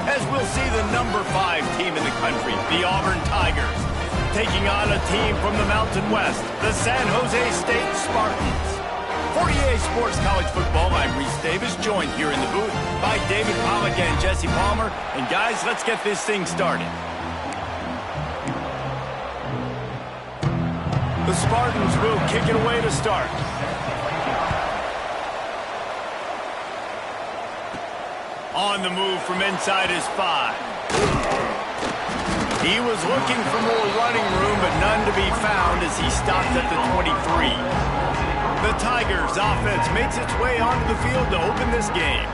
as we'll see the #5 team in the country, the Auburn Tigers, taking on a team from the Mountain West, the San Jose State Spartans. For EA Sports College Football, I'm Reese Davis, joined here in the booth by David Pollack and Jesse Palmer. And guys, let's get this thing started. The Spartans will kick it away to start. On the move from inside his 5. He was looking for more running room, but none to be found as he stopped at the 23. The Tigers' offense makes its way onto the field to open this game.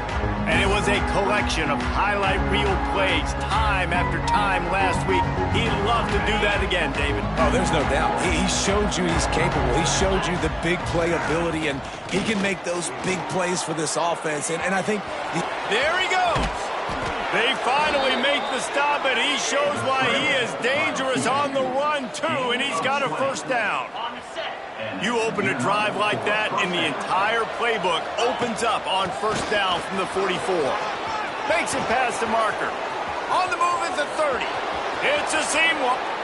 And it was a collection of highlight reel plays time after time last week. He'd love to do that again, David. Oh, there's no doubt. He showed you he's capable. He showed you the big play ability, and he can make those big plays for this offense. And I think... There he goes. They finally make the stop, and he shows why he is dangerous on the run, too, and he's got a first down. You open a drive like that, and the entire playbook opens up on first down from the 44. Makes it past the marker. On the move at the 30. It's a seam.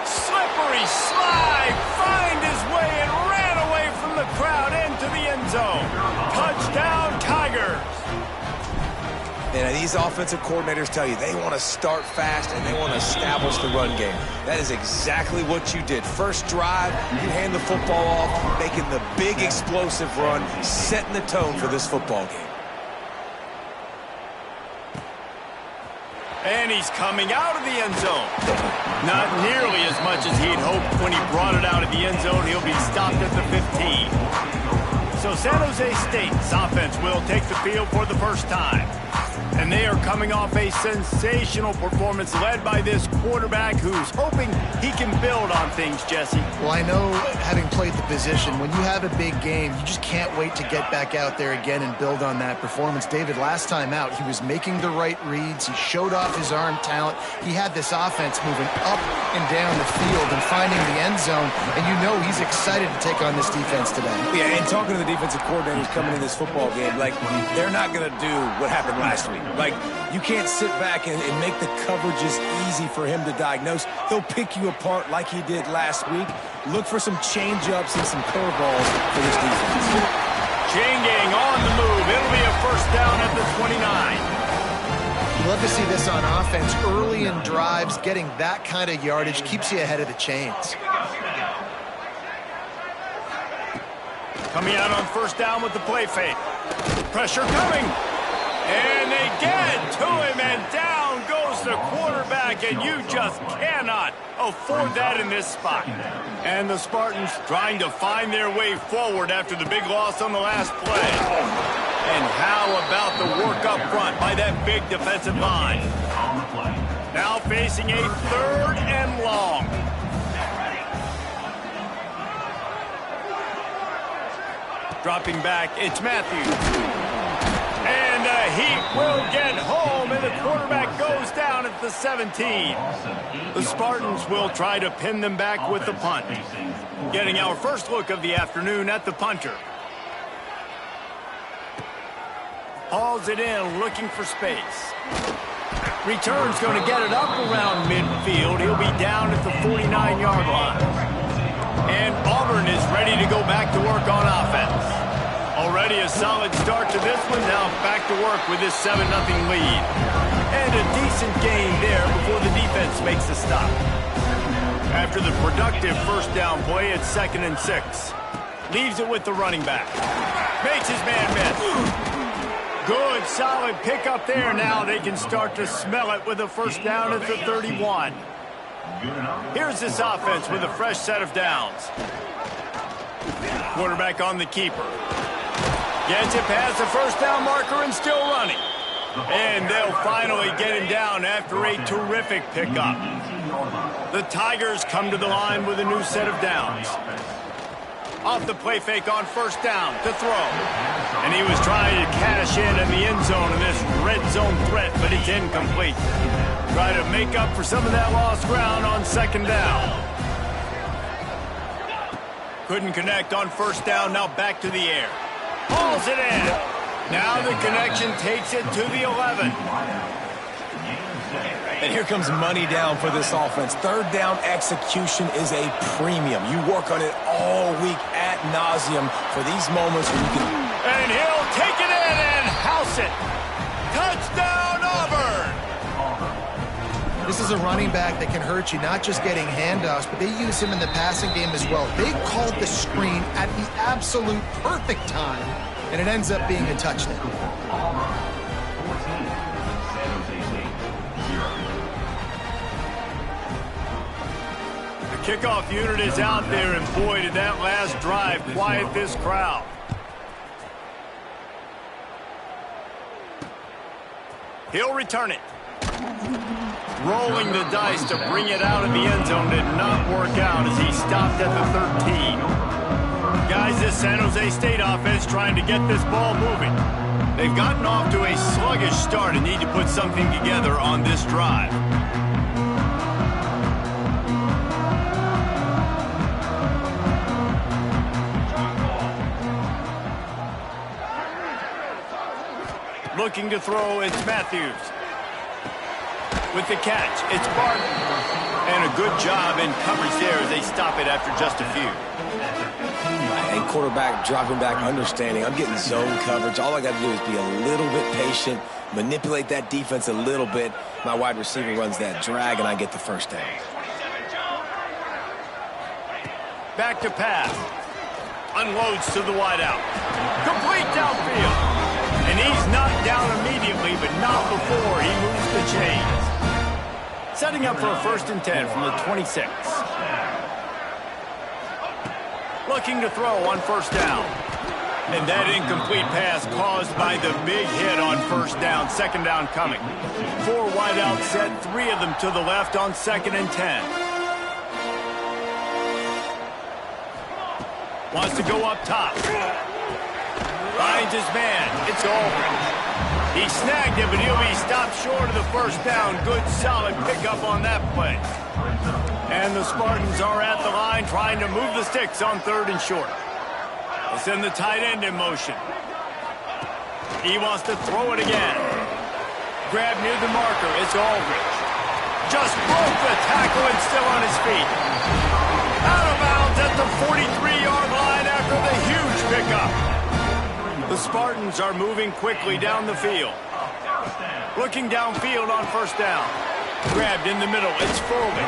Slippery slide. Find his way and ran away from the crowd into the end zone. Touchdown, Tigers. And these offensive coordinators tell you they want to start fast and they want to establish the run game. That is exactly what you did. First drive, you hand the football off, making the big explosive run, setting the tone for this football game. And he's coming out of the end zone. Not nearly as much as he'd hoped when he brought it out of the end zone. He'll be stopped at the 15. So San Jose State's offense will take the field for the first time. And they are coming off a sensational performance led by this quarterback who's hoping he can build on things, Jesse. Well, I know, having played the position, when you have a big game, you just can't wait to get back out there again and build on that performance. David, last time out, he was making the right reads. He showed off his arm talent. He had this offense moving up and down the field and finding the end zone. And you know he's excited to take on this defense today. Yeah, and talking to the defensive coordinators coming in this football game, like, they're not going to do what happened last week. Like, you can't sit back and make the coverages easy for him to diagnose. He'll pick you apart like he did last week. Look for some change-ups and some curveballs for this defense. Chain gang on the move. It'll be a first down at the 29. You love to see this on offense. Early in drives, getting that kind of yardage keeps you ahead of the chains. Coming out on first down with the play fake. Pressure coming. And they get to him, and down goes the quarterback, and you just cannot afford that in this spot. And the Spartans trying to find their way forward after the big loss on the last play. And how about the work up front by that big defensive line? Now facing a 3rd and long. Dropping back, it's Matthews. And he will get home, and the quarterback goes down at the 17. The Spartans will try to pin them back with the punt. Getting our first look of the afternoon at the punter. Hauls it in, looking for space. Return's going to get it up around midfield. He'll be down at the 49-yard line. And Auburn is ready to go back to work on offense. Already a solid start to this one. Now back to work with this 7-0 lead. And a decent gain there before the defense makes the stop. After the productive first down play, it's 2nd and 6. Leaves it with the running back. Makes his man miss. Good, solid pickup there. Now they can start to smell it with a first down at the 31. Here's this offense with a fresh set of downs. Quarterback on the keeper. Gets it past the first down marker and still running. And they'll finally get him down after a terrific pickup. The Tigers come to the line with a new set of downs. Off the play fake on first down to throw. And he was trying to cash in the end zone in this red zone threat, but it's incomplete. Try to make up for some of that lost ground on 2nd down. Couldn't connect on first down, now back to the air. Hauls it in. Now the connection takes it to the 11. And here comes money down for this offense. Third down execution is a premium. You work on it all week ad nauseum for these moments when you can... And he'll take it in and house it. Touchdown, Auburn! This is a running back that can hurt you, not just getting handoffs, but they use him in the passing game as well. They called the screen at the absolute perfect time, and it ends up being a touchdown. The kickoff unit is out there, and boy, did that last drive quiet this crowd. He'll return it. Rolling the dice to bring it out of the end zone did not work out as he stopped at the 13. Guys, this San Jose State offense trying to get this ball moving. They've gotten off to a sluggish start and need to put something together on this drive. Looking to throw, it's Matthews. With the catch, it's Barton. And a good job in coverage there as they stop it after just a few. And quarterback dropping back, understanding. I'm getting zone coverage. All I got to do is be a little bit patient, manipulate that defense a little bit. My wide receiver runs that drag, and I get the first down. Back to pass. Unloads to the wideout. Complete downfield. And he's knocked down immediately, but not before he moves the chains. Setting up for a 1st and 10 from the 26. Looking to throw on 1st down. And that incomplete pass caused by the big hit on 1st down. 2nd down coming. 4 wideouts set, 3 of them to the left on 2nd and 10. Wants to go up top. Finds his man. It's Auburn. He snagged it, but he'll be stopped short of the 1st down. Good, solid pickup on that play. And the Spartans are at the line trying to move the sticks on 3rd and short. They send the tight end in motion. He wants to throw it again. Grab near the marker. It's Aldridge. Just broke the tackle and still on his feet. Out of bounds at the 43-yard line after the huge pickup. The Spartans are moving quickly down the field. Looking downfield on 1st down. Grabbed in the middle. It's Foley.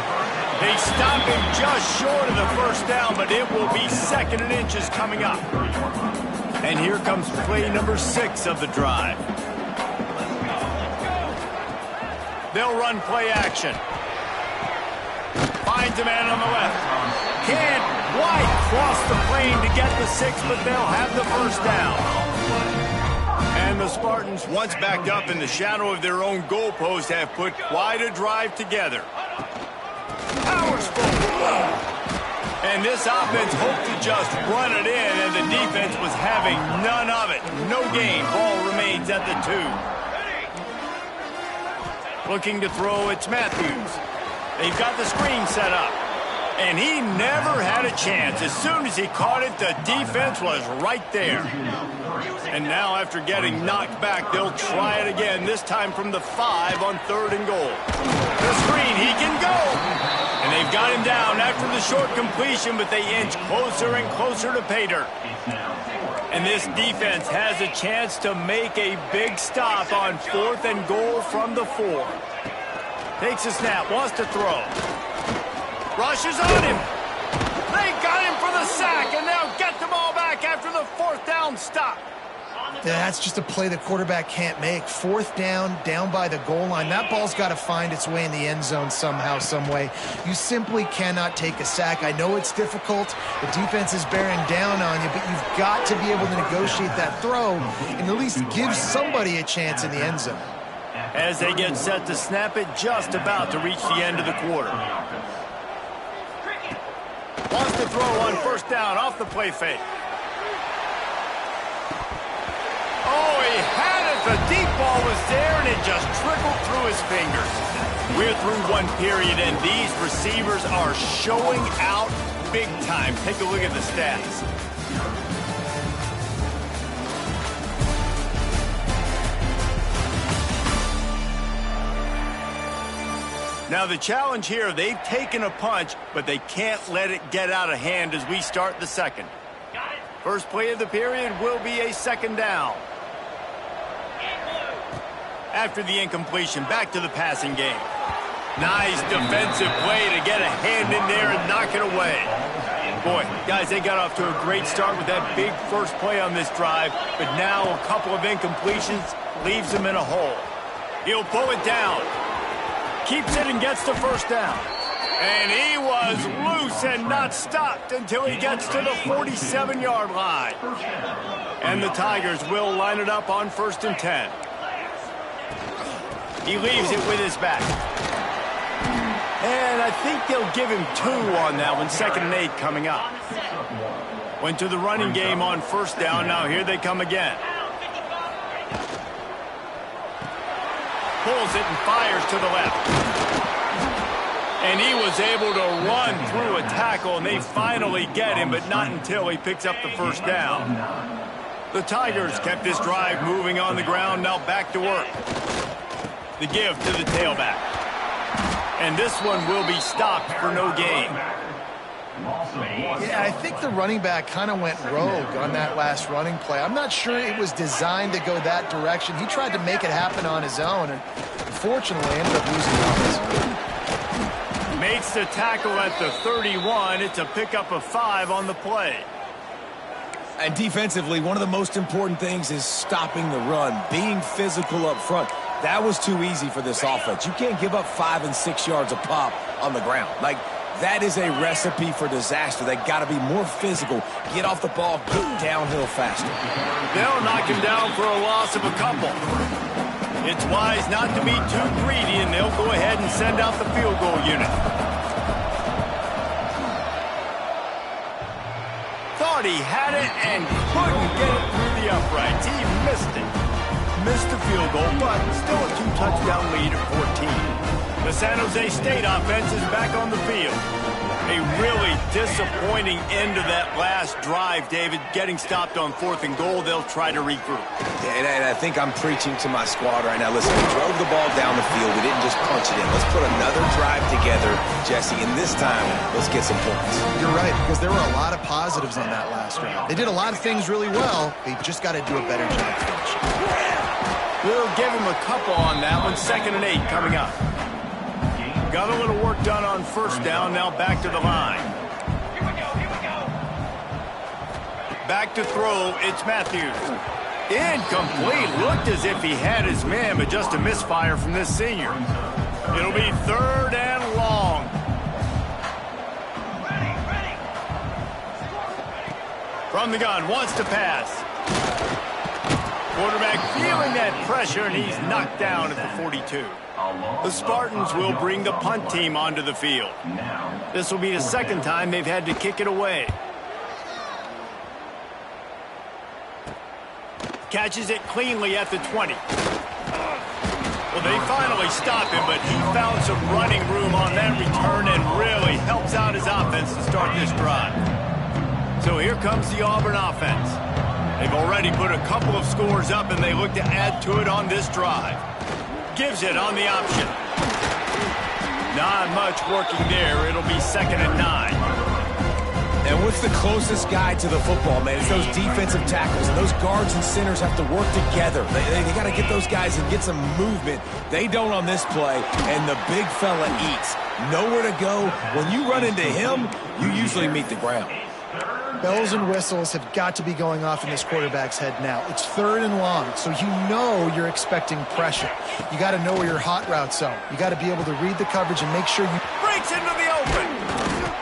They stop him just short of the 1st down, but it will be 2nd and inches coming up. And here comes play number 6 of the drive. They'll run play action. Finds a man on the left. Can't quite cross the plane to get the 6, but they'll have the 1st down. And the Spartans, once backed up in the shadow of their own goalpost, have put quite a drive together. Powers forward. And this offense hoped to just run it in, and the defense was having none of it. No gain. Ball remains at the 2. Looking to throw, it's Matthews. They've got the screen set up. And he never had a chance. As soon as he caught it, the defense was right there. And now after getting knocked back, they'll try it again, this time from the 5 on 3rd and goal. The screen, he can go. And they've got him down after the short completion, but they inch closer and closer to pay dirt. And this defense has a chance to make a big stop on 4th and goal from the 4. Takes a snap, wants to throw. Rushes on him. They got him for the sack, and they'll get the ball back after the 4th down stop. That's just a play the quarterback can't make. 4th down by the goal line. That ball's got to find its way in the end zone somehow, some way. You simply cannot take a sack. I know it's difficult. The defense is bearing down on you, but you've got to be able to negotiate that throw and at least give somebody a chance in the end zone. As they get set to snap it, just about to reach the end of the quarter. Wants to throw on 1st down off the play fake. Oh, he had it. The deep ball was there, and it just trickled through his fingers. We're through 1 period, and these receivers are showing out big time. Take a look at the stats. Now the challenge here, they've taken a punch, but they can't let it get out of hand as we start the second. First play of the period will be a second down. After the incompletion, back to the passing game. Nice defensive play to get a hand in there and knock it away. Boy, guys, they got off to a great start with that big first play on this drive, but now a couple of incompletions leaves them in a hole. He'll pull it down. Keeps it and gets the first down. And he was loose and not stopped until he gets to the 47-yard line. And the Tigers will line it up on 1st and 10. He leaves it with his back. And I think they'll give him 2 on that one, 2nd and 8 coming up. Went to the running game on 1st down. Now here they come again. Pulls it and fires to the left. And he was able to run through a tackle, and they finally get him, but not until he picks up the 1st down. The Tigers kept this drive moving on the ground, now back to work. The give to the tailback. And this one will be stopped for no gain. Yeah, I think the running back kind of went rogue on that last running play. I'm not sure it was designed to go that direction. He tried to make it happen on his own, and unfortunately ended up losing the Makes the tackle at the 31. It's a pickup of 5 on the play. And defensively, one of the most important things is stopping the run, being physical up front. That was too easy for this offense. You can't give up 5 and 6 yards a pop on the ground. Like, that is a recipe for disaster. They got to be more physical, get off the ball, get downhill faster. They'll knock him down for a loss of a couple. It's wise not to be too greedy, and they'll go ahead and send out the field goal unit. Thought he had it and couldn't get it through the uprights. He missed it. Missed the field goal, but still a 2-touchdown lead at 14. The San Jose State offense is back on the field. A really disappointing end to that last drive, David. Getting stopped on 4th and goal, they'll try to regroup. Yeah, and I think I'm preaching to my squad right now. Listen, we drove the ball down the field. We didn't just punch it in. Let's put another drive together, Jesse, and this time, let's get some points. You're right, because there were a lot of positives on that last drive. They did a lot of things really well. They just got to do a better job finishing. We'll give him a couple on that one. 2nd and 8 coming up. Got a little work done on 1st down. Now back to the line. Back to throw. It's Matthews. Incomplete. Looked as if he had his man, but just a misfire from this senior. It'll be 3rd and long. From the gun. Wants to pass. Quarterback feeling that pressure, and he's knocked down at the 42. The Spartans will bring the punt team onto the field. This will be the 2nd time they've had to kick it away. Catches it cleanly at the 20. Well, they finally stop him, but he found some running room on that return and really helps out his offense to start this drive. So here comes the Auburn offense. They've already put a couple of scores up, and they look to add to it on this drive. Gives it on the option. Not much working there. It'll be 2nd and 9. And what's the closest guy to the football, man? It's those defensive tackles, and those guards and centers have to work together. They got to get those guys and get some movement. They don't on this play, and the big fella eats. Nowhere to go. When you run into him, you usually meet the ground. Bells and whistles have got to be going off in this quarterback's head now. It's 3rd and long, so you know you're expecting pressure. You got to know where your hot routes are. You got to be able to read the coverage and make sure you... Breaks into the open.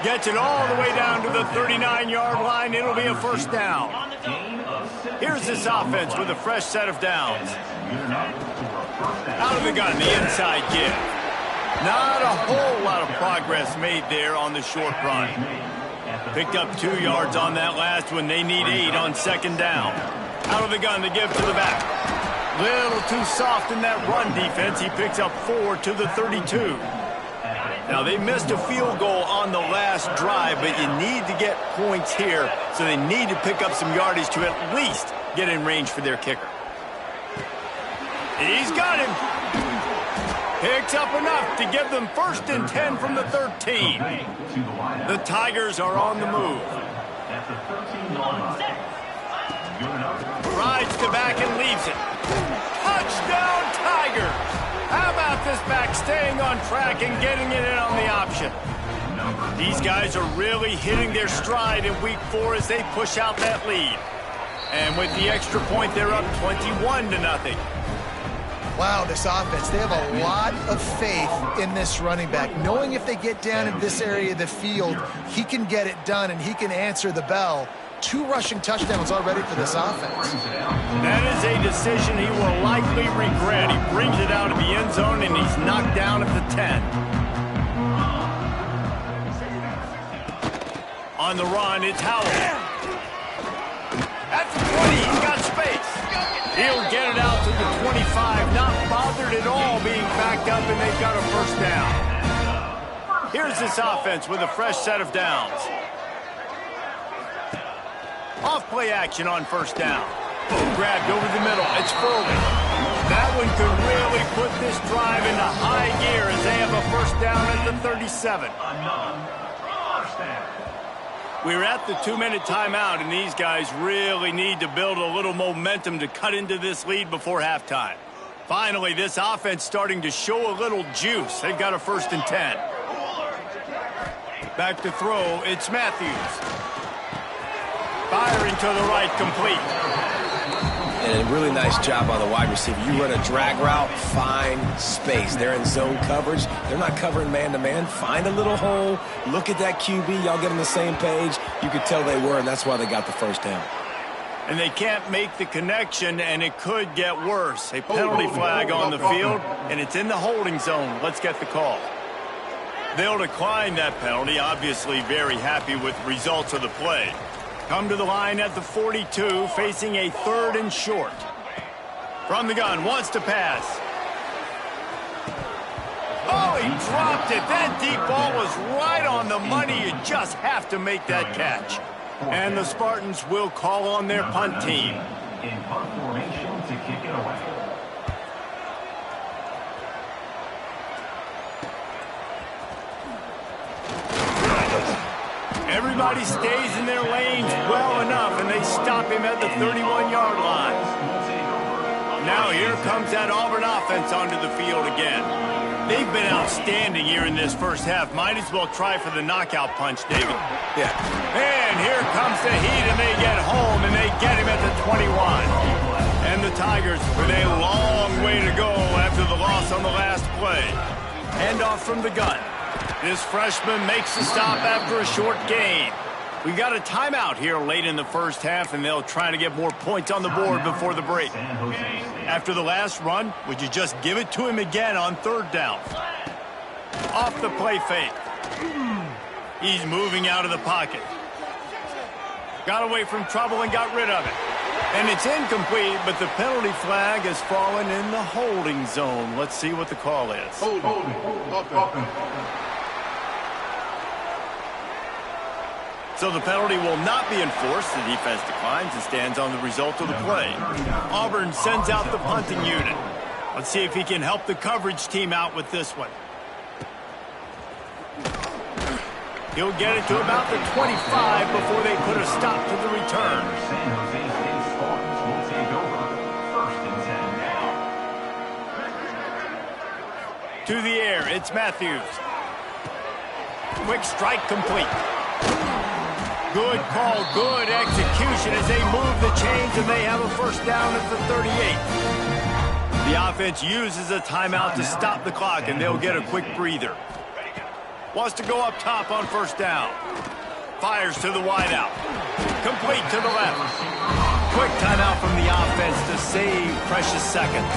Gets it all the way down to the 39-yard line. It'll be a 1st down. Here's this offense with a fresh set of downs. Out of the gun, the inside give. Not a whole lot of progress made there on the short run. Picked up 2 yards on that last one. They need 8 on 2nd down. Out of the gun to give to the back. Little too soft in that run defense. He picks up 4 to the 32. Now, they missed a field goal on the last drive, but you need to get points here, so they need to pick up some yardage to at least get in range for their kicker. He's got him. Picks up enough to give them 1st and 10 from the 13. The Tigers are on the move. Rides to back and leaves it. Touchdown, Tigers! How about this back staying on track and getting it in on the option? These guys are really hitting their stride in week 4 as they push out that lead. And with the extra point, they're up 21-0. Wow, this offense, they have a lot of faith in this running back, knowing if they get down in this area of the field, he can get it done and he can answer the bell. 2 rushing touchdowns already for this offense. That is a decision he will likely regret. He brings it out of the end zone and he's knocked down at the 10. On the run, it's Howell. At the 20, he's got space. He'll get it out to the 25, not bothered at all being backed up, and they've got a 1st down. Here's this offense with a fresh set of downs. Off play action on 1st down. Grabbed over the middle. It's Foley. That one could really put this drive into high gear as they have a 1st down at the 37. We're at the 2-minute timeout, and these guys really need to build a little momentum to cut into this lead before halftime. Finally, this offense starting to show a little juice. They've got a 1st and 10. Back to throw, it's Matthews. Firing to the right, complete. And a really nice job on the wide receiver. You run a drag route, find space. They're in zone coverage. They're not covering man-to-man. Find a little hole. Look at that QB. Y'all get on the same page. You could tell they were, and that's why they got the 1st down. And they can't make the connection, and it could get worse. A penalty flag on the field, and it's in the holding zone. Let's get the call. They'll decline that penalty, obviously very happy with the results of the play. Come to the line at the 42, facing a 3rd and short. From the gun, wants to pass. Oh, he dropped it. That deep ball was right on the money. You just have to make that catch. And the Spartans will call on their punt team. In punt formation to kick it away. Everybody stays in their lanes well enough, and they stop him at the 31-yard line. Now here comes that Auburn offense onto the field again. They've been outstanding here in this 1st half. Might as well try for the knockout punch, David. Yeah. And here comes the heat, and they get home, and they get him at the 21. And the Tigers with a long way to go after the loss on the last play. Handoff from the gun. This freshman makes the stop after a short gain. We got a timeout here late in the 1st half, and they'll try to get more points on the board before the break. After the last run, would you just give it to him again on 3rd down? Off the play fake. He's moving out of the pocket. Got away from trouble and got rid of it. And it's incomplete, but the penalty flag has fallen in the holding zone. Let's see what the call is. So the penalty will not be enforced. The defense declines and stands on the result of the play. Auburn sends out the punting unit. Let's see if he can help the coverage team out with this one. He'll get it to about the 25 before they put a stop to the return. San Jose State Spartans will take over 1st and 10 now. To the air, it's Matthews. Quick strike complete. Good call, good execution as they move the chains, and they have a 1st down at the 38. The offense uses a timeout to stop the clock, and they'll get a quick breather. Wants to go up top on 1st down. Fires to the wideout. Complete to the left. Quick timeout from the offense to save precious seconds.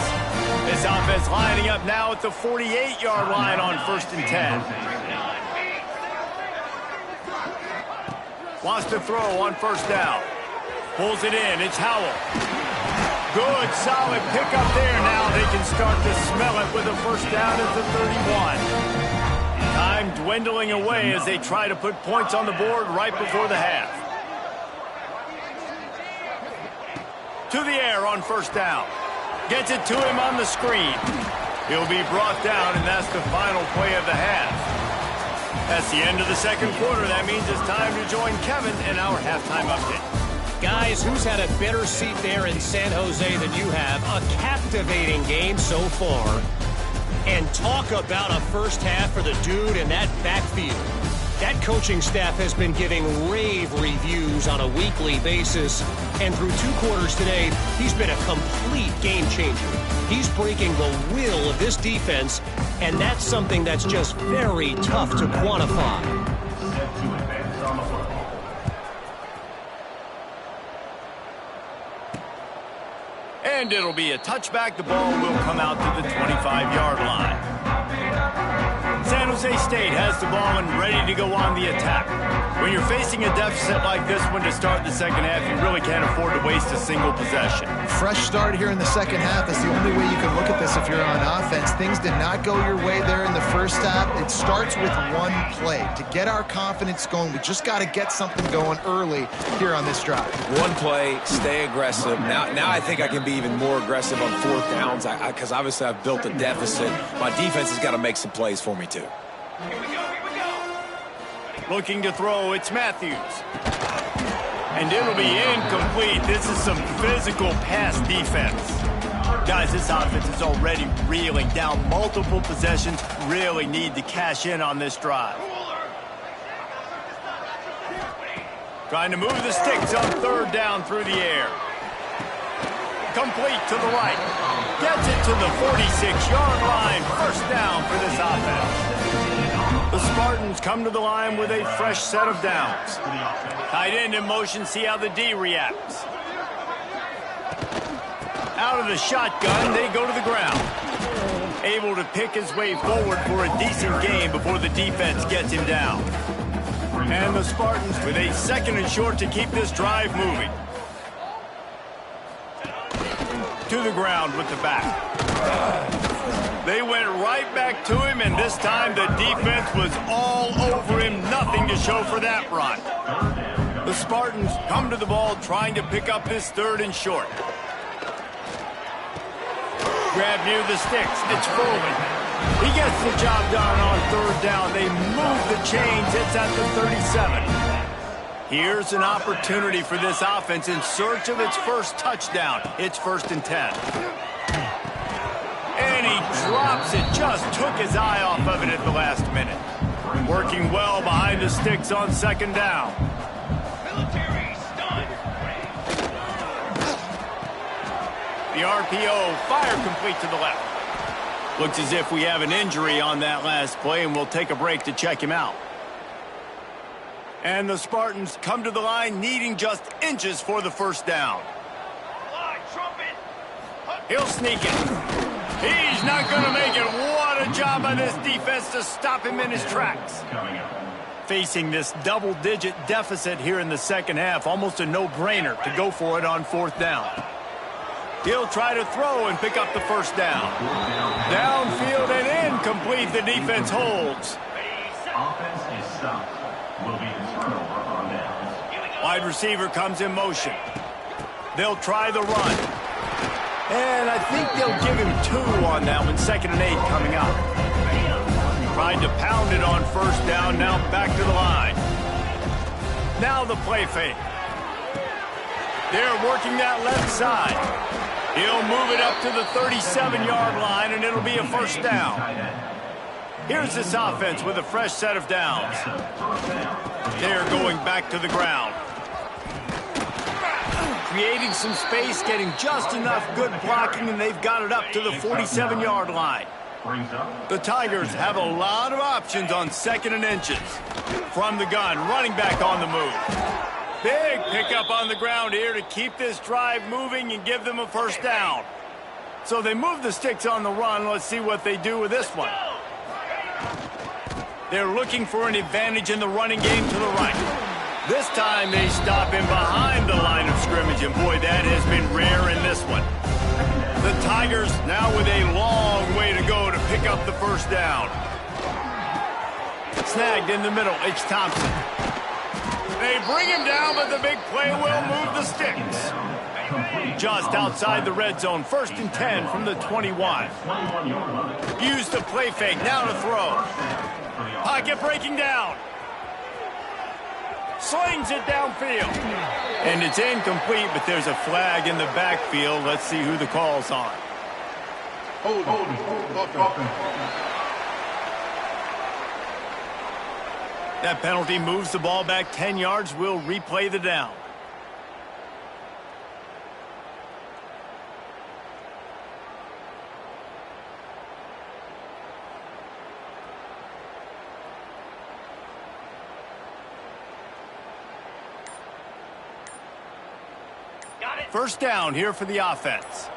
This offense lining up now at the 48-yard line on 1st and 10. Wants to throw on 1st down. Pulls it in. It's Howell. Good, solid pickup there. Now they can start to smell it with a 1st down at the 31. Time dwindling away as they try to put points on the board right before the half. To the air on 1st down. Gets it to him on the screen. He'll be brought down, and that's the final play of the half. That's the end of the second quarter. That means it's time to join Kevin in our halftime update. Guys, who's had a better seat there in San Jose than you have? A captivating game so far. And talk about a first half for the dude in that backfield. That coaching staff has been giving rave reviews on a weekly basis. And through 2 quarters today, he's been a complete game changer. He's breaking the will of this defense, and that's something that's just very tough to quantify. Set to advance on the football. And it'll be a touchback. The ball will come out to the 25-yard line. San Jose State has the ball and ready to go on the attack. When you're facing a deficit like this one to start the second half, you really can't afford to waste a single possession. Fresh start here in the second half is the only way you can look at this if you're on offense. Things did not go your way there in the first half. It starts with one play. To get our confidence going, we just got to get something going early here on this drive. One play, stay aggressive. Now I think I can be even more aggressive on 4th downs because obviously I've built a deficit. My defense has got to make some plays for me too. Looking to throw, it's Matthews. And it'll be incomplete. This is some physical pass defense. Guys, this offense is already reeling down multiple possessions. Really need to cash in on this drive. Trying to move the sticks on 3rd down through the air. Complete to the right. Gets it to the 46-yard line. First down for this offense. The Spartans come to the line with a fresh set of downs. Tight end in motion, see how the D reacts. Out of the shotgun, they go to the ground. Able to pick his way forward for a decent gain before the defense gets him down. And the Spartans with a 2nd and short to keep this drive moving. To the ground with the back. They went right back to him, and this time the defense was all over him. Nothing to show for that run. The Spartans come to the ball trying to pick up this 3rd and short. Grab near the sticks. It's Foley. He gets the job done on 3rd down. They move the chains. It's at the 37. Here's an opportunity for this offense in search of its first touchdown. It's 1st and 10. And he drops it. Just took his eye off of it at the last minute. Working well behind the sticks on 2nd down. The RPO, fire complete to the left. Looks as if we have an injury on that last play, and we'll take a break to check him out. And the Spartans come to the line needing just inches for the 1st down. He'll sneak it. He's not going to make it. What a job by this defense to stop him in his tracks. Facing this double-digit deficit here in the second half, almost a no-brainer to go for it on 4th down. He'll try to throw and pick up the 1st down. Downfield and incomplete. The defense holds. Offense is stopped. Will be the turnover on downs. Wide receiver comes in motion. They'll try the run. And I think they'll give him 2 on that one. 2nd and 8 coming up. Tried to pound it on 1st down. Now back to the line. Now the play fake. They're working that left side. He'll move it up to the 37-yard line, and it'll be a 1st down. Here's this offense with a fresh set of downs. They're going back to the ground. Creating some space, getting just enough good blocking, and they've got it up to the 47-yard line. The Tigers have a lot of options on 2nd and inches. From the gun, running back on the move. Big pickup on the ground here to keep this drive moving and give them a 1st down. So they move the sticks on the run. Let's see what they do with this one. They're looking for an advantage in the running game to the right. This time they stop him behind the line of scrimmage, and boy, that has been rare in this one. The Tigers now with a long way to go to pick up the 1st down. Snagged in the middle, it's Thompson. They bring him down, but the big play will move the sticks. Just outside the red zone, 1st and 10 from the 21. Use the play fake, now to throw. Pocket breaking down. Slings it downfield. And it's incomplete, but there's a flag in the backfield. Let's see who the call's on. That penalty moves the ball back 10 yards. We'll replay the down. First down here for the offense.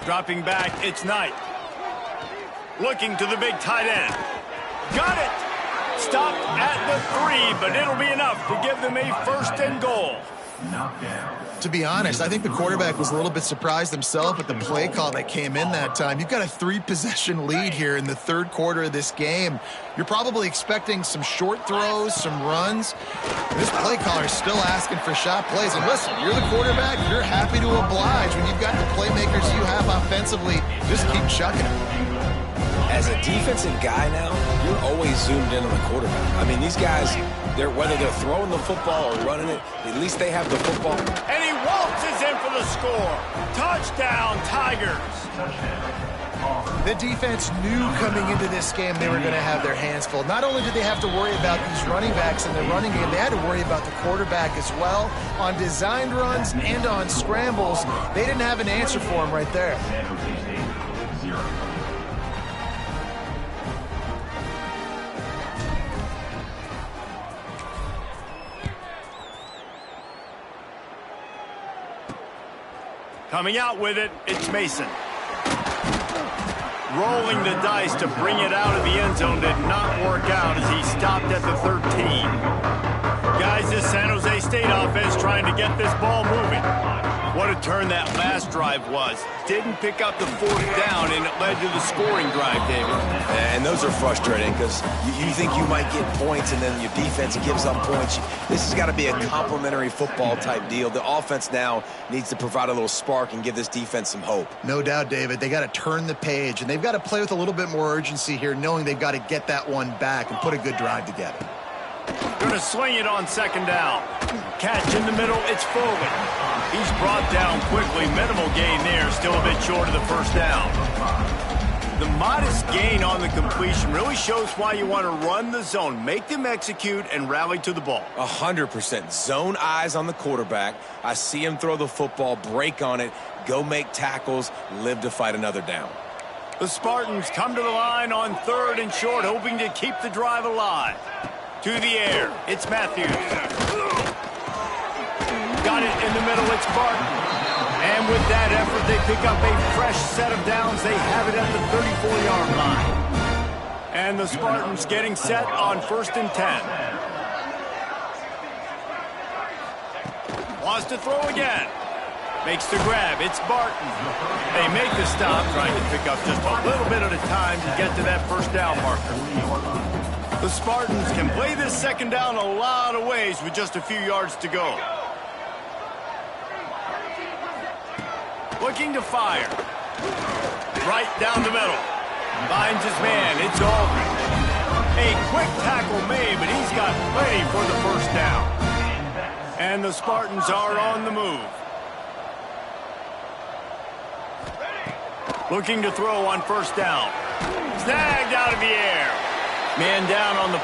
Dropping back, it's Knight. Looking to the big tight end. Got it! Stopped at the 3, but it'll be enough to give them a 1st and goal. To be honest, I think the quarterback was a little bit surprised himself at the play call that came in that time. You've got a 3-possession lead here in the 3rd quarter of this game. You're probably expecting some short throws, some runs. This play caller is still asking for shot plays. And listen, you're the quarterback. You're happy to oblige when you've got the playmakers you have offensively. Just keep chucking them. As a defensive guy now, you're always zoomed in on the quarterback. I mean, these guys, whether they're throwing the football or running it, at least they have the football. And he waltzes in for the score. Touchdown, Tigers. The defense knew coming into this game they were going to have their hands full. Not only did they have to worry about these running backs in the running game, they had to worry about the quarterback as well. On designed runs and on scrambles, they didn't have an answer for him right there. Coming out with it, it's Mason. Rolling the dice to bring it out of the end zone did not work out as he stopped at the 13. Guys, this San Jose State offense trying to get this ball moving. What a turn that last drive was. Didn't pick up the 4th down, and it led to the scoring drive, David. And those are frustrating because you think you might get points, and then your defense gives up points. This has got to be a complimentary football type deal. The offense now needs to provide a little spark and give this defense some hope. No doubt, David. They got to turn the page, and they've got to play with a little bit more urgency here, knowing they've got to get that one back and put a good drive together. Going to sling it on 2nd down. Catch in the middle, it's Foley. He's brought down quickly. Minimal gain there, still a bit short of the 1st down. The modest gain on the completion really shows why you want to run the zone. Make them execute and rally to the ball. 100%. Zone eyes on the quarterback. I see him throw the football, break on it, go make tackles, live to fight another down. The Spartans come to the line on 3rd and short, hoping to keep the drive alive. To the air, it's Matthews. Got it in the middle, it's Barton. And with that effort, they pick up a fresh set of downs. They have it at the 34-yard line. And the Spartans getting set on 1st and 10. Wants to throw again. Makes the grab, it's Barton. They make the stop, trying to pick up just a little bit at a time to get to that 1st down marker. The Spartans can play this 2nd down a lot of ways with just a few yards to go. Looking to fire. Right down the middle. Finds his man. It's Auburn. A quick tackle made, but he's got plenty for the 1st down. And the Spartans are on the move. Looking to throw on 1st down. Snagged out of the air. Man down on the...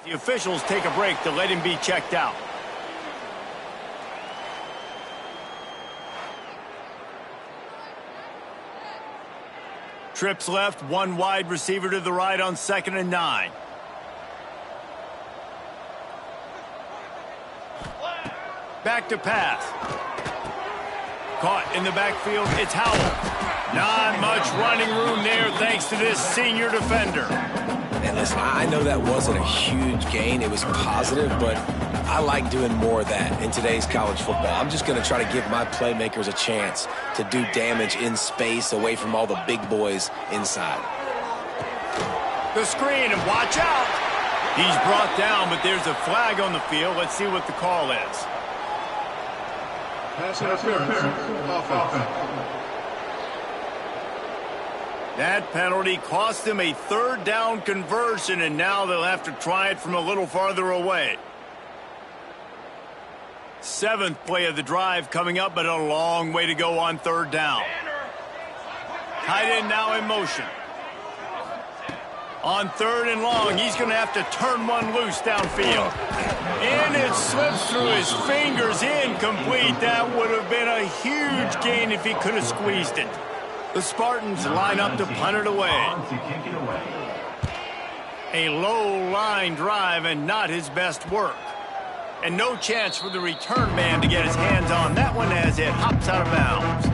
The officials take a break to let him be checked out. Trips left, one wide receiver to the right on 2nd and 9. Back to pass. Caught in the backfield, it's Howell. Not much running room there thanks to this senior defender. And listen, I know that wasn't a huge gain. It was positive, but I like doing more of that in today's college football. I'm just going to try to give my playmakers a chance to do damage in space away from all the big boys inside. The screen, and watch out. He's brought down, but there's a flag on the field. Let's see what the call is. Pass interference. Offense. That penalty cost them a 3rd down conversion, and now they'll have to try it from a little farther away. 7th play of the drive coming up, but a long way to go on 3rd down. Tight end now in motion. On 3rd and long, he's going to have to turn one loose downfield. And it slips through his fingers, incomplete. That would have been a huge gain if he could have squeezed it. The Spartans line up to punt it away. A low line drive and not his best work. And no chance for the return man to get his hands on that one as it hops out of bounds.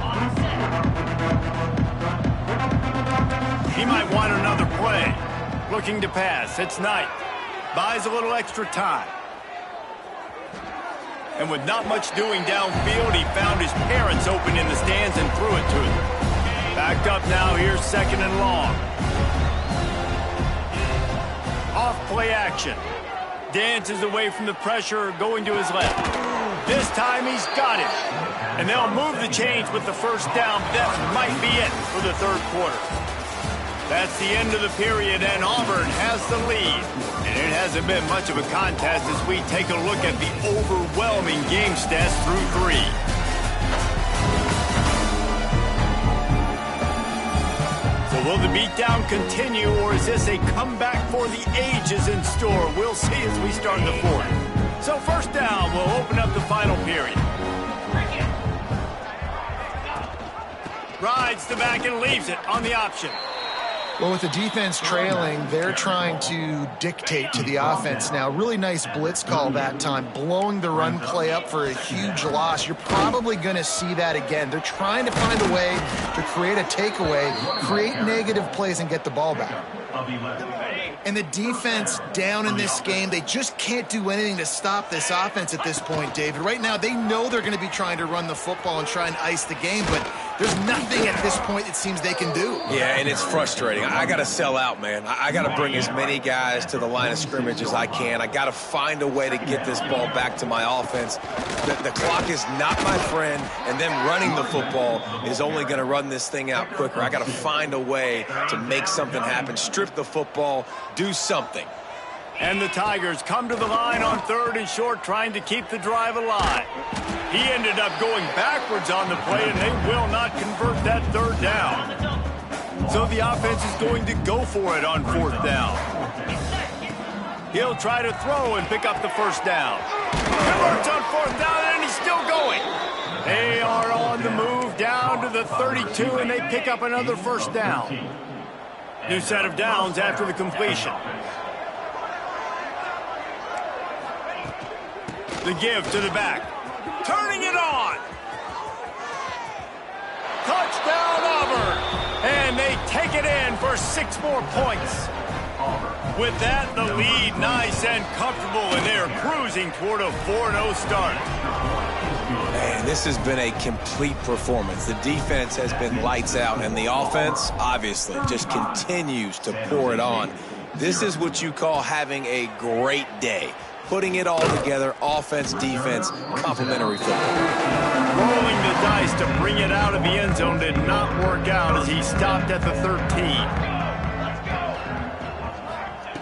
He might want another play. Looking to pass. It's Knight. Buys a little extra time. And with not much doing downfield, he found his parents open in the stands and threw it to them. Backed up now, here's 2nd and long. Off play action. Dances away from the pressure, going to his left. This time he's got it. And they'll move the chains with the 1st down. That might be it for the 3rd quarter. That's the end of the period, and Auburn has the lead. And it hasn't been much of a contest as we take a look at the overwhelming game stats through 3. So will the beatdown continue, or is this a comeback for the ages in store? We'll see as we start the 4th. So 1st down will open up the final period. Rides the back and leaves it on the option. Well, with the defense trailing, they're trying to dictate to the offense now. Really nice blitz call that time, blowing the run play up for a huge loss. You're probably going to see that again. They're trying to find a way to create a takeaway, create negative plays, and get the ball back. And the defense down in this game, they just can't do anything to stop this offense at this point, David. Right now, they know they're going to be trying to run the football and try and ice the game, but there's nothing at this point it seems they can do. Yeah, and it's frustrating. I got to sell out, man. I got to bring as many guys to the line of scrimmage as I can. I got to find a way to get this ball back to my offense. The clock is not my friend, and them running the football is only going to run this thing out quicker. I got to find a way to make something happen, strip the football, do something. And the Tigers come to the line on 3rd and short, trying to keep the drive alive. He ended up going backwards on the play, and they will not convert that 3rd down. So the offense is going to go for it on 4th down. He'll try to throw and pick up the 1st down. Converts on 4th down, and he's still going. They are on the move down to the 32, and they pick up another 1st down. New set of downs after the completion. The give to the back. Turning it on. Touchdown Auburn. And they take it in for 6 more points. With that, the lead nice and comfortable, and they're cruising toward a 4-0 start. Man, this has been a complete performance. The defense has been lights out, and the offense, obviously, just continues to pour it on. This is what you call having a great day. Putting it all together, offense, defense, complimentary football. Rolling the dice to bring it out of the end zone did not work out as he stopped at the 13.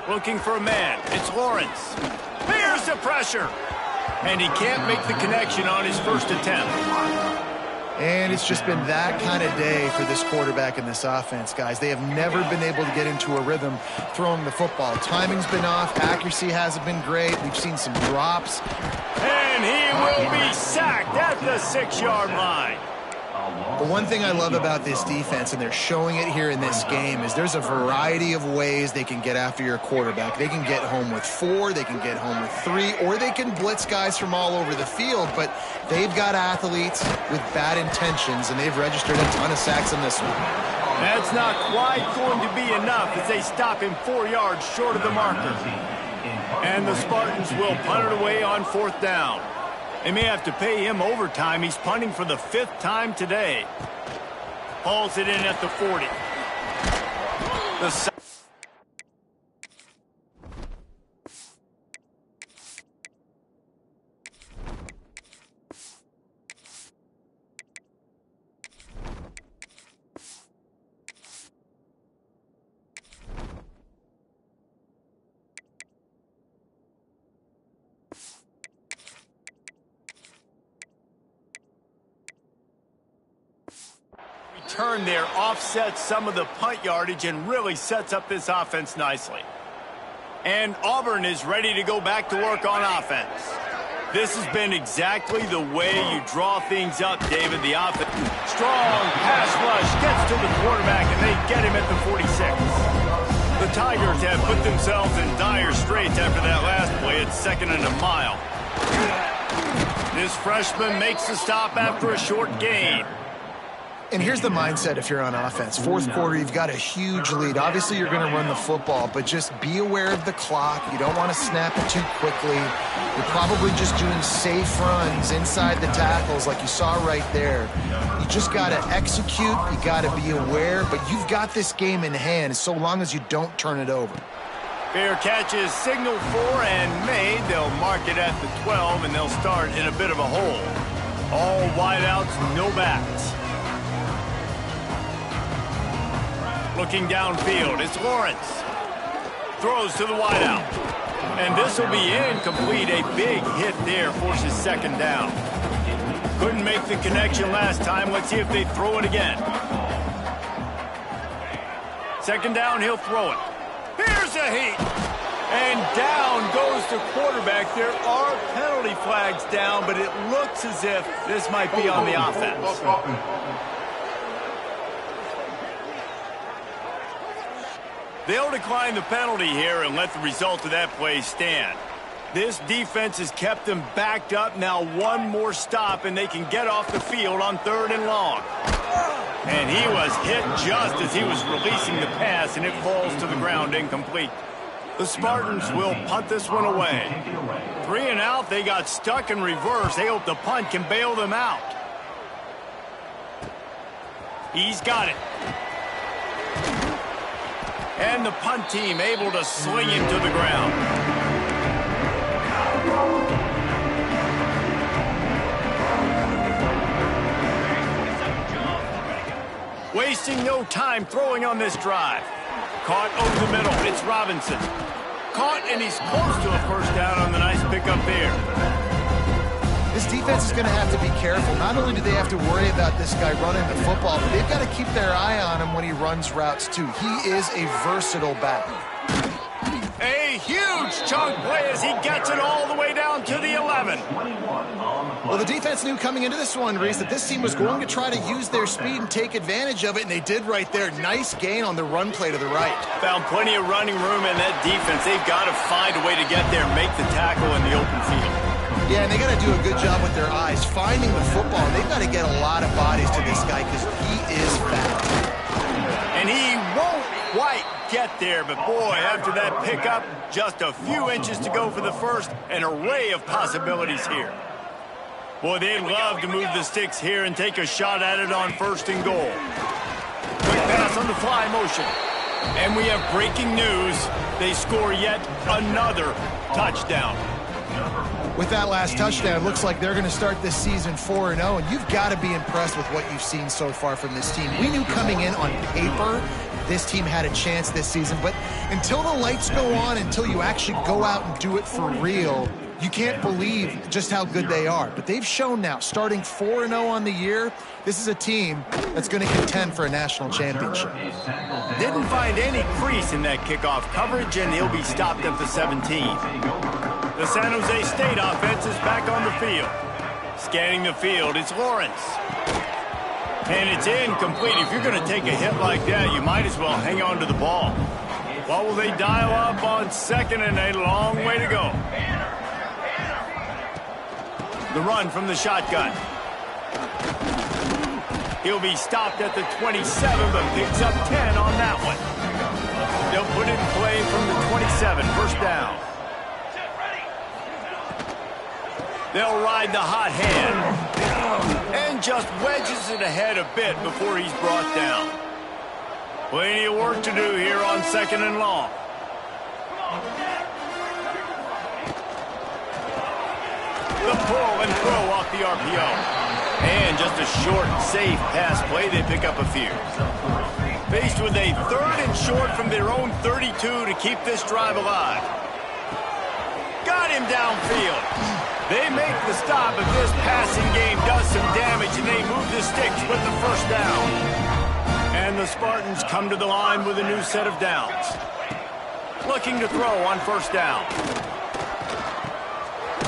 Looking for a man. It's Lawrence. Here's the pressure. And he can't make the connection on his first attempt. And it's just been that kind of day for this quarterback and this offense, guys. They have never been able to get into a rhythm throwing the football. Timing's been off. Accuracy hasn't been great. We've seen some drops. And he will be sacked at the 6-yard line. The one thing I love about this defense, and they're showing it here in this game, is there's a variety of ways they can get after your quarterback. They can get home with 4, they can get home with 3, or they can blitz guys from all over the field, but they've got athletes with bad intentions, and they've registered a ton of sacks in this one. That's not quite going to be enough as they stop him 4 yards short of the marker. And the Spartans will punt it away on 4th down. They may have to pay him overtime. He's punting for the 5th time today. Hauls it in at the 40. Turn there offsets some of the punt yardage and really sets up this offense nicely. And Auburn is ready to go back to work on offense. This has been exactly the way you draw things up, David. The offense, strong pass rush, gets to the quarterback, and they get him at the 46. The Tigers have put themselves in dire straits after that last play. It's 2nd and a mile. This freshman makes the stop after a short gain. And here's the mindset if you're on offense. 4th quarter, you've got a huge lead. Obviously, you're going to run the football, but just be aware of the clock. You don't want to snap it too quickly. You're probably just doing safe runs inside the tackles like you saw right there. You just got to execute. You got to be aware, but you've got this game in hand so long as you don't turn it over. Fair catch is signaled for and made. They'll mark it at the 12, and they'll start in a bit of a hole. All wideouts, no backs. Looking downfield, it's Lawrence. Throws to the wideout. And this will be incomplete. A big hit there forces 2nd down. Couldn't make the connection last time. Let's see if they throw it again. 2nd down, he'll throw it. Here's a heat. And down goes the quarterback. There are penalty flags down, but it looks as if this might be on the offense. They'll decline the penalty here and let the result of that play stand. This defense has kept them backed up. Now one more stop, and they can get off the field on 3rd and long. And he was hit just as he was releasing the pass, and it falls to the ground incomplete. The Spartans will punt this one away. 3 and out, they got stuck in reverse. They hope the punt can bail them out. He's got it. And the punt team able to sling him to the ground. Wasting no time throwing on this drive. Caught over the middle. It's Robinson. Caught, and he's close to a 1st down on the nice pickup there. This defense is going to have to be careful. Not only do they have to worry about this guy running the football, but they've got to keep their eye on him when he runs routes, too. He is a versatile back. A huge chunk play as he gets it all the way down to the 11. Well, the defense knew coming into this one, Reese, that this team was going to try to use their speed and take advantage of it, and they did right there. Nice gain on the run play to the right. Found plenty of running room in that defense. They've got to find a way to get there, make the tackle in the open field. Yeah, and they got to do a good job with their eyes, finding the football. They've got to get a lot of bodies to this guy because he is fast. And he won't quite get there, but boy, after that pickup, just a few inches to go for the first. An array of possibilities here. Boy, they'd love to move the sticks here and take a shot at it on 1st and goal. Quick pass on the fly motion. And we have breaking news. They score yet another touchdown. With that last touchdown, it looks like they're going to start this season 4-0, and you've got to be impressed with what you've seen so far from this team. We knew coming in on paper this team had a chance this season, but until the lights go on, until you actually go out and do it for real, You can't believe just how good they are. But they've shown now, starting 4-0 on the year, this is a team that's going to contend for a national championship. Didn't find any crease in that kickoff coverage, and he'll be stopped at the 17. The San Jose State offense is back on the field. Scanning the field, it's Lawrence. And it's incomplete. If you're going to take a hit like that, you might as well hang on to the ball. What will they dial up on second, and a long way to go? The run from the shotgun. He'll be stopped at the 27, but picks up 10 on that one. They'll put it in play from the 27, first down. They'll ride the hot hand. And just wedges it ahead a bit before he's brought down. Plenty of work to do here on second and long. The pull and throw off the RPO. And just a short, safe pass play. They pick up a few. Faced with a 3rd and short from their own 32 to keep this drive alive. Got him downfield. They make the stop, but this passing game does some damage, and they move the sticks with the first down. And the Spartans come to the line with a new set of downs. Looking to throw on first down.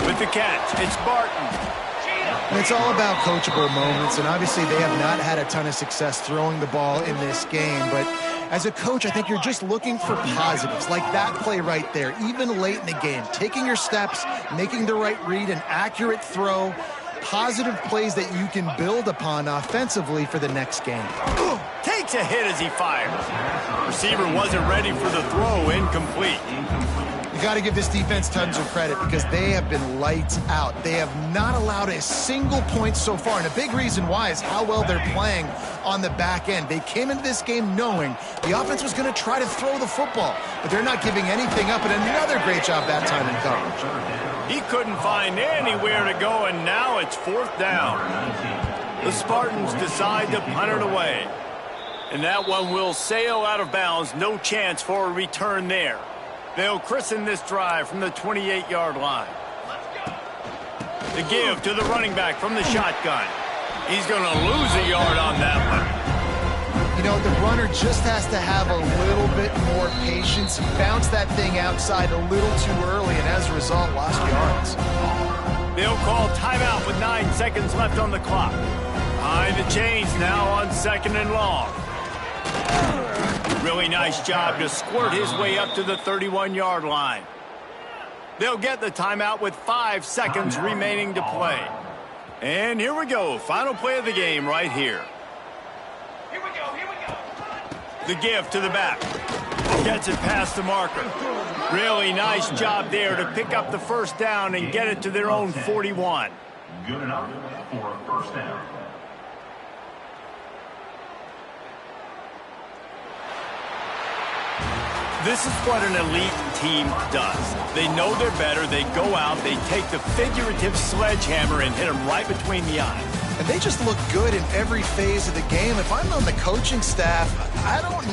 With the catch, it's Barton. And it's all about coachable moments, and obviously they have not had a ton of success throwing the ball in this game, but as a coach, I think you're just looking for positives, like that play right there, even late in the game, taking your steps, making the right read, an accurate throw, positive plays that you can build upon offensively for the next game. Takes a hit as he fires. Receiver wasn't ready for the throw, incomplete. You got to give this defense tons of credit because they have been lights out. They have not allowed a single point so far, and a big reason why is how well they're playing on the back end. They came into this game knowing the offense was going to try to throw the football, but they're not giving anything up, and another great job that time in coverage. He couldn't find anywhere to go, and now it's 4th down. The Spartans decide to punt it away. And that one will sail out of bounds. No chance for a return there. They'll christen this drive from the 28-yard line. The give to the running back from the shotgun. He's going to lose a yard on that one. You know, the runner just has to have a little bit more patience. He bounced that thing outside a little too early, and as a result, lost yards. They'll call timeout with 9 seconds left on the clock. Behind the chains now on second and long. Really nice job to squirt his way up to the 31-yard line. They'll get the timeout with 5 seconds remaining to play. And here we go. Final play of the game right here. Here we go. The give to the back. Gets it past the marker. Really nice job there to pick up the first down and get it to their own 41. Good enough for a first down. This is what an elite team does. They know they're better. They go out. They take the figurative sledgehammer and hit them right between the eyes. And they just look good in every phase of the game. If I'm on the coaching staff, I don't